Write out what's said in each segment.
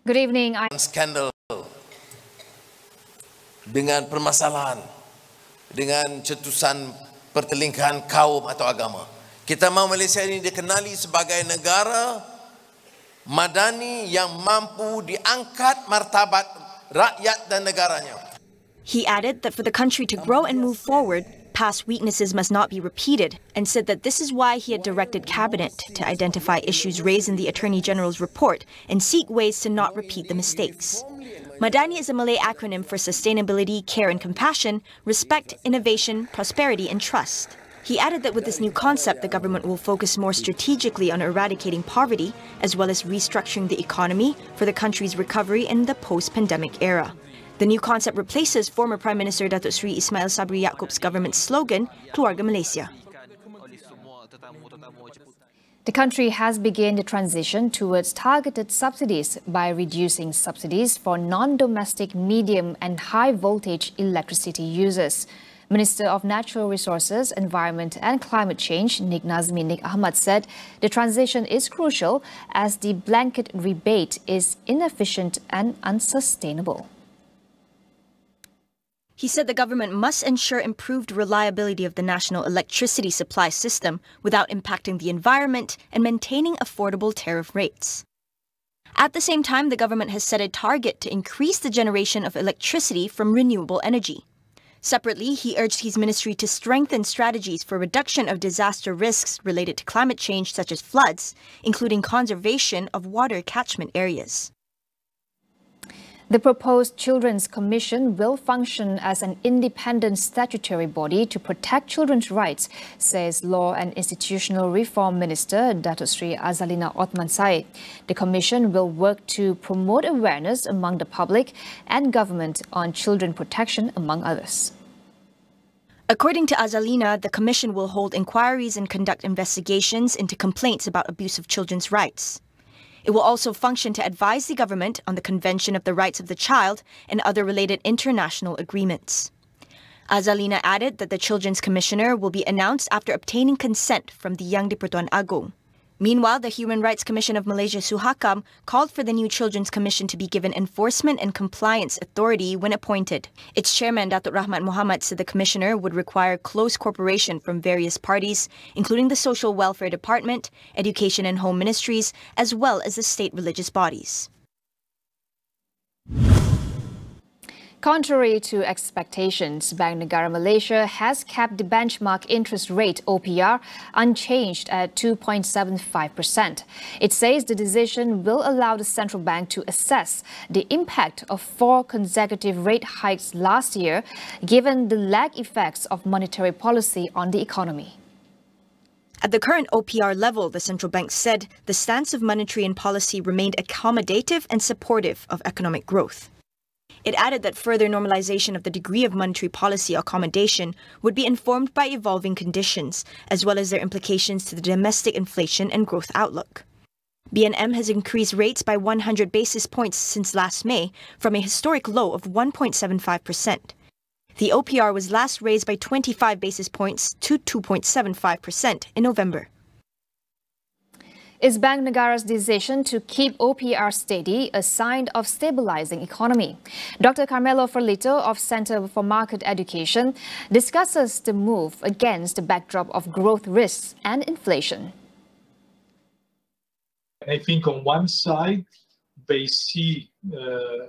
Good evening. Skandal dengan permasalahan, dengan cetusan pertelingkahan kaum atau agama. Kita mahu Malaysia ini dikenali sebagai negara madani yang mampu diangkat martabat rakyat dan negaranya. He added that for the country to grow and move forward, past weaknesses must not be repeated, and said that this is why he had directed Cabinet to identify issues raised in the Attorney General's report and seek ways to not repeat the mistakes. Madani is a Malay acronym for Sustainability, Care and Compassion, Respect, Innovation, Prosperity and Trust. He added that with this new concept, the government will focus more strategically on eradicating poverty, as well as restructuring the economy for the country's recovery in the post-pandemic era. The new concept replaces former Prime Minister Datuk Seri Ismail Sabri Yaakob's government's slogan, Keluarga Malaysia. The country has begun the transition towards targeted subsidies by reducing subsidies for non-domestic medium and high-voltage electricity users. Minister of Natural Resources, Environment and Climate Change, Nik Nazmi Nik Ahmad, said the transition is crucial as the blanket rebate is inefficient and unsustainable. He said the government must ensure improved reliability of the national electricity supply system without impacting the environment and maintaining affordable tariff rates. At the same time, the government has set a target to increase the generation of electricity from renewable energy. Separately, he urged his ministry to strengthen strategies for reduction of disaster risks related to climate change, such as floods, including conservation of water catchment areas. The proposed Children's Commission will function as an independent statutory body to protect children's rights, says Law and Institutional Reform Minister Datuk Sri Azalina Othman Said. The commission will work to promote awareness among the public and government on children protection, among others. According to Azalina, the commission will hold inquiries and conduct investigations into complaints about abuse of children's rights. It will also function to advise the government on the Convention of the Rights of the Child and other related international agreements. Azalina added that the Children's Commissioner will be announced after obtaining consent from the Yang di-Pertuan Agong. Meanwhile, the Human Rights Commission of Malaysia Suhakam called for the new Children's Commission to be given enforcement and compliance authority when appointed. Its chairman, Datuk Rahmat Mohamad, said the commissioner would require close cooperation from various parties, including the Social Welfare Department, Education and Home Ministries, as well as the state religious bodies. Contrary to expectations, Bank Negara Malaysia has kept the benchmark interest rate OPR unchanged at 2.75%. It says the decision will allow the central bank to assess the impact of 4 consecutive rate hikes last year, given the lag effects of monetary policy on the economy. At the current OPR level, the central bank said the stance of monetary and policy remained accommodative and supportive of economic growth. It added that further normalization of the degree of monetary policy accommodation would be informed by evolving conditions, as well as their implications to the domestic inflation and growth outlook. BNM has increased rates by 100 basis points since last May, from a historic low of 1.75%. The OPR was last raised by 25 basis points to 2.75% in November. Is Bank Negara's decision to keep OPR steady a sign of stabilising economy? Dr. Carmelo Ferlito of Centre for Market Education discusses the move against the backdrop of growth risks and inflation. I think on one side, they see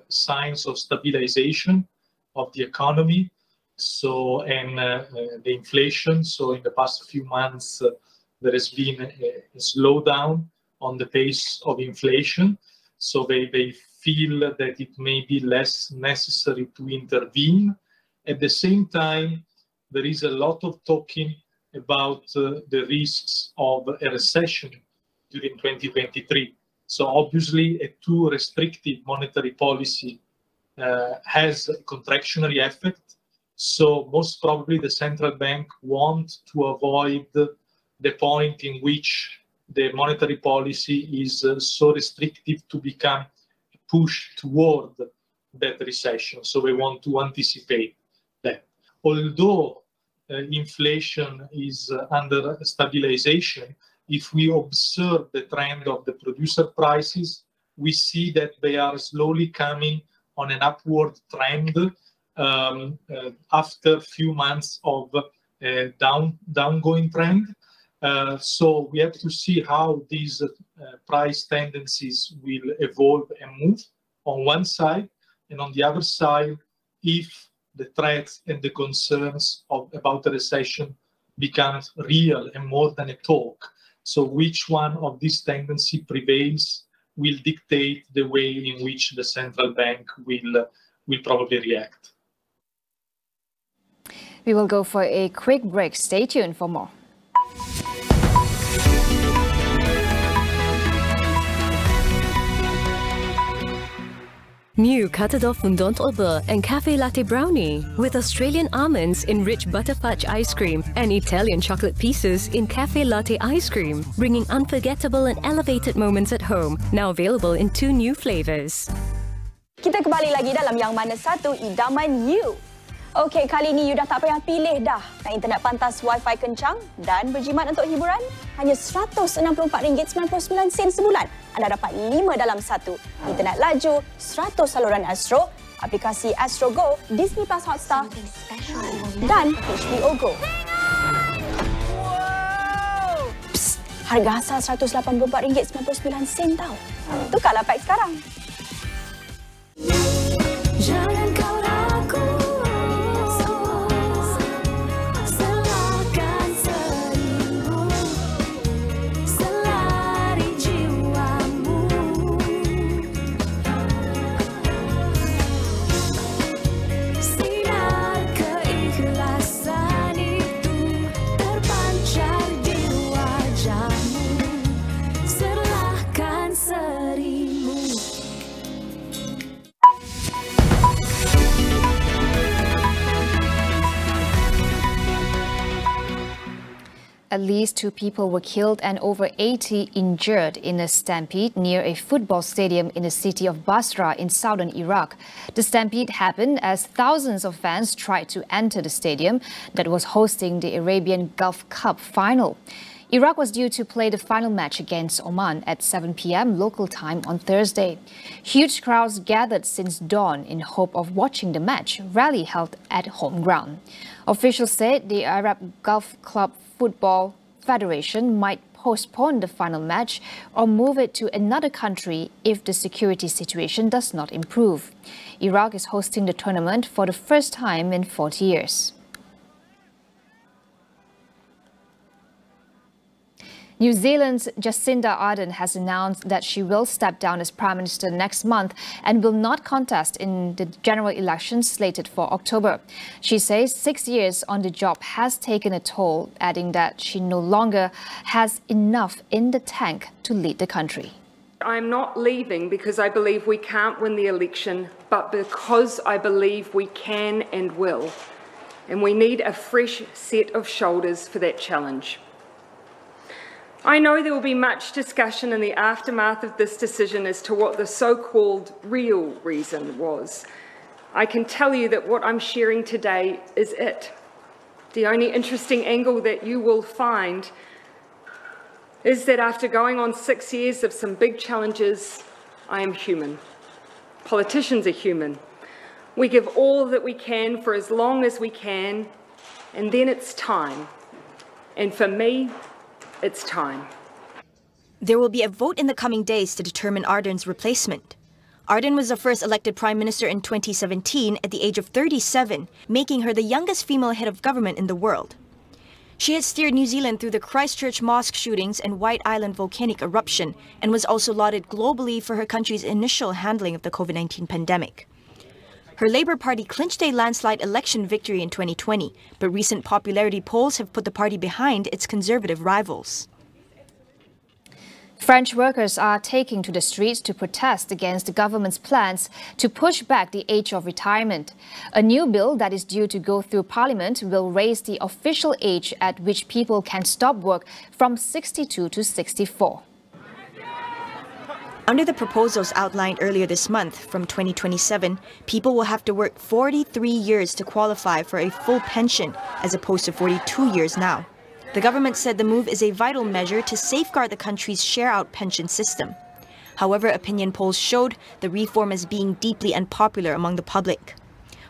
signs of stabilization of the economy, and the inflation. So in the past few months, there has been a slowdown on the pace of inflation. So they feel that it may be less necessary to intervene. At the same time, there is a lot of talking about the risks of a recession during 2023. So obviously a too restrictive monetary policy has a contractionary effect. So most probably the central bank wants to avoid the point in which the monetary policy is so restrictive to become a push toward that recession. So we want to anticipate that. Although inflation is under stabilization, if we observe the trend of the producer prices, we see that they are slowly coming on an upward trend after a few months of downgoing trend. So we have to see how these price tendencies will evolve and move on one side, and on the other side, if the threats and the concerns about the recession becomes real and more than a talk. So which one of these tendencies prevails will dictate the way in which the central bank will probably react. We will go for a quick break. Stay tuned for more. New Catador Fondant au Beurre and Cafe Latte Brownie with Australian almonds in rich butter fudge ice cream and Italian chocolate pieces in Cafe Latte ice cream, bringing unforgettable and elevated moments at home. Now available in 2 new flavors. Kita kembali lagi dalam Yang Mana Satu Idaman You. Okey, kali ini you dah tak payah pilih dah. Nak internet pantas, wifi kencang dan berjimat untuk hiburan? Hanya RM164.99 sebulan. Anda dapat 5 dalam 1. Internet laju, 100 saluran Astro, aplikasi Astro Go, Disney Plus Hotstar dan HBO Go. Psst, harga asal RM184.99 tau. Tukarlah pack sekarang. Jangan kau ragu. At least 2 people were killed and over 80 injured in a stampede near a football stadium in the city of Basra in southern Iraq. The stampede happened as thousands of fans tried to enter the stadium that was hosting the Arabian Gulf Cup final. Iraq was due to play the final match against Oman at 7 p.m. local time on Thursday. Huge crowds gathered since dawn in hope of watching the match, rally held at home ground. Officials said the Arab Gulf Club Football Federation might postpone the final match or move it to another country if the security situation does not improve. Iraq is hosting the tournament for the first time in 40 years. New Zealand's Jacinda Ardern has announced that she will step down as Prime Minister next month and will not contest in the general elections slated for October. She says 6 years on the job has taken a toll, adding that she no longer has enough in the tank to lead the country. I'm not leaving because I believe we can't win the election, but because I believe we can and will. And we need a fresh set of shoulders for that challenge. I know there will be much discussion in the aftermath of this decision as to what the so-called real reason was. I can tell you that what I'm sharing today is it. The only interesting angle that you will find is that after going on 6 years of some big challenges, I am human. Politicians are human. We give all that we can for as long as we can, and then it's time. And for me, it's time. There will be a vote in the coming days to determine Ardern's replacement. Ardern was the first elected Prime Minister in 2017 at the age of 37, making her the youngest female head of government in the world. She had steered New Zealand through the Christchurch mosque shootings and White Island volcanic eruption and was also lauded globally for her country's initial handling of the COVID-19 pandemic. Her Labour Party clinched a landslide election victory in 2020, but recent popularity polls have put the party behind its conservative rivals. French workers are taking to the streets to protest against the government's plans to push back the age of retirement. A new bill that is due to go through Parliament will raise the official age at which people can stop work from 62 to 64. Under the proposals outlined earlier this month, from 2027, people will have to work 43 years to qualify for a full pension, as opposed to 42 years now. The government said the move is a vital measure to safeguard the country's share-out pension system. However, opinion polls showed the reform as being deeply unpopular among the public.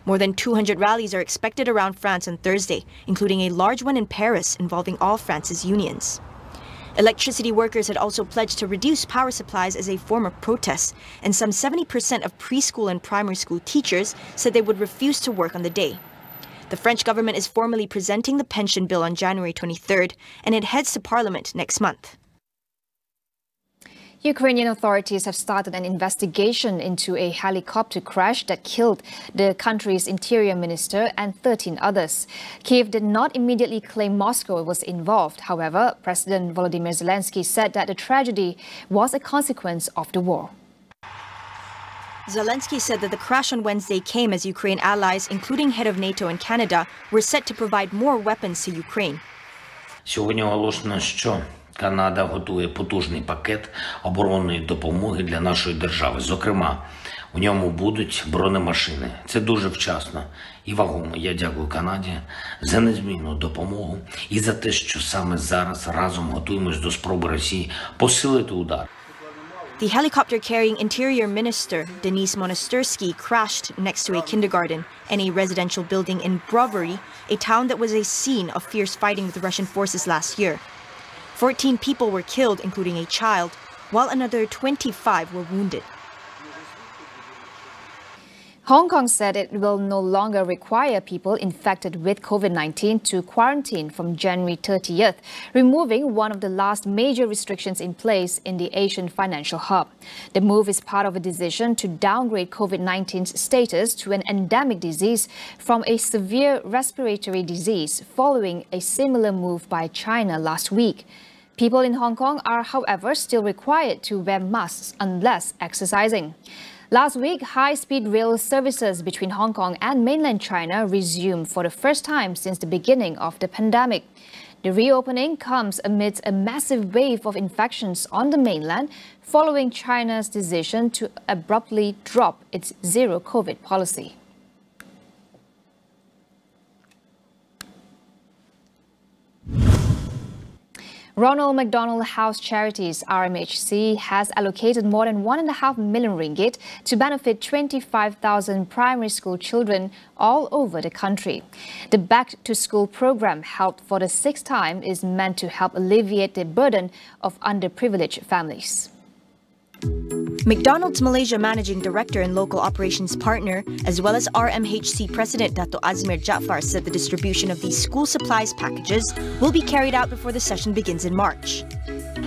More than 200 rallies are expected around France on Thursday, including a large one in Paris involving all France's unions. Electricity workers had also pledged to reduce power supplies as a form of protest, and some 70% of preschool and primary school teachers said they would refuse to work on the day. The French government is formally presenting the pension bill on January 23rd, and it heads to Parliament next month. Ukrainian authorities have started an investigation into a helicopter crash that killed the country's interior minister and 13 others. Kiev did not immediately claim Moscow was involved. However, President Volodymyr Zelensky said that the tragedy was a consequence of the war. Zelensky said that the crash on Wednesday came as Ukraine allies, including head of NATO and Canada, were set to provide more weapons to Ukraine. Сьогодні оголошено, що Канада готує потужний пакет оборонної допомоги для нашої держави. Зокрема, у ньому будуть бронемашини. Це дуже вчасно і вагомо. Я дякую Канаді за незмінну допомогу і за те, що саме зараз разом готуємось до спроби Росії посилити удар. The helicopter-carrying Interior Minister, Denis Monastyrsky, crashed next to a kindergarten and a residential building in Brovary, a town that was a scene of fierce fighting with Russian forces last year. 14 people were killed, including a child, while another 25 were wounded. Hong Kong said it will no longer require people infected with COVID-19 to quarantine from January 30th, removing one of the last major restrictions in place in the Asian financial hub. The move is part of a decision to downgrade COVID-19's status to an endemic disease from a severe respiratory disease, following a similar move by China last week. People in Hong Kong are, however, still required to wear masks unless exercising. Last week, high-speed rail services between Hong Kong and mainland China resumed for the first time since the beginning of the pandemic. The reopening comes amidst a massive wave of infections on the mainland following China's decision to abruptly drop its zero-COVID policy. Ronald McDonald House Charities (RMHC) has allocated more than 1.5 million ringgit to benefit 25,000 primary school children all over the country. The Back to School program, held for the 6th time, is meant to help alleviate the burden of underprivileged families. McDonald's Malaysia Managing Director and local operations partner, as well as RMHC President Dato' Azmir Jaafar, said the distribution of these school supplies packages will be carried out before the session begins in March.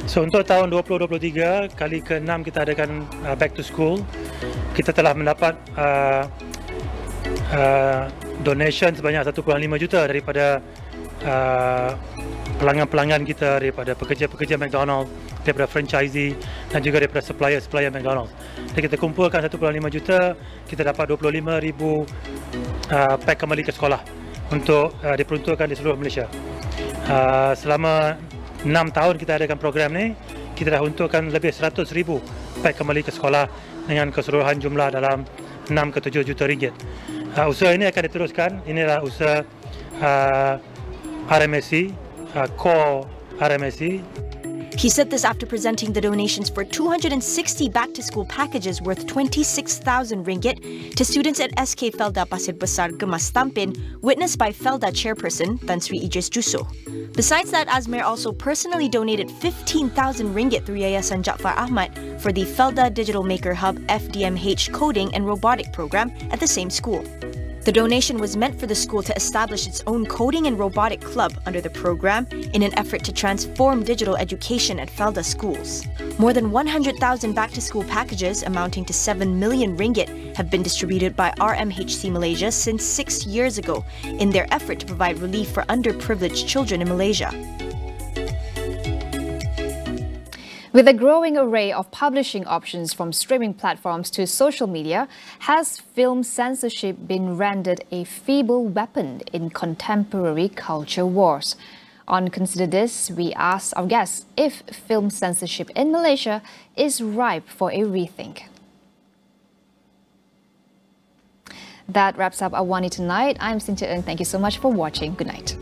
So untuk tahun 2023, kali ke-6 kita adakan Back to School. Kita telah mendapat donation sebanyak 1.5 juta daripada pelanggan-pelanggan kita, daripada pekerja-pekerja McDonald, daripada franchisee dan juga daripada supplier-supplier McDonald. Jadi kita kumpulkan 1.5 juta, kita dapat 25,000 pack kembali ke sekolah untuk diperuntukkan di seluruh Malaysia. Selama 6 tahun kita adakan program ni, kita dah untukkan lebih 100,000 pack kembali ke sekolah dengan keseluruhan jumlah dalam 6 ke 7 juta ringgit. Usaha ini akan diteruskan. Inilah usaha RMSC, core RMSC. He said this after presenting the donations for 260 back-to-school packages worth 26,000 ringgit to students at SK Felda Pasir Besar Gemas Tampin, witnessed by Felda chairperson Tan Sri Idris Juso. Besides that, Azmir also personally donated 15,000 ringgit through Yayasan Jaafar Ahmad for the Felda Digital Maker Hub FDMH Coding and Robotic program at the same school. The donation was meant for the school to establish its own coding and robotic club under the program in an effort to transform digital education at Felda schools. More than 100,000 back-to-school packages amounting to 7 million ringgit have been distributed by RMHC Malaysia since 6 years ago in their effort to provide relief for underprivileged children in Malaysia. With a growing array of publishing options from streaming platforms to social media, has film censorship been rendered a feeble weapon in contemporary culture wars? On Consider This, we asked our guests if film censorship in Malaysia is ripe for a rethink. That wraps up AWANI tonight. I'm Cynthia Ng. Thank you so much for watching. Good night.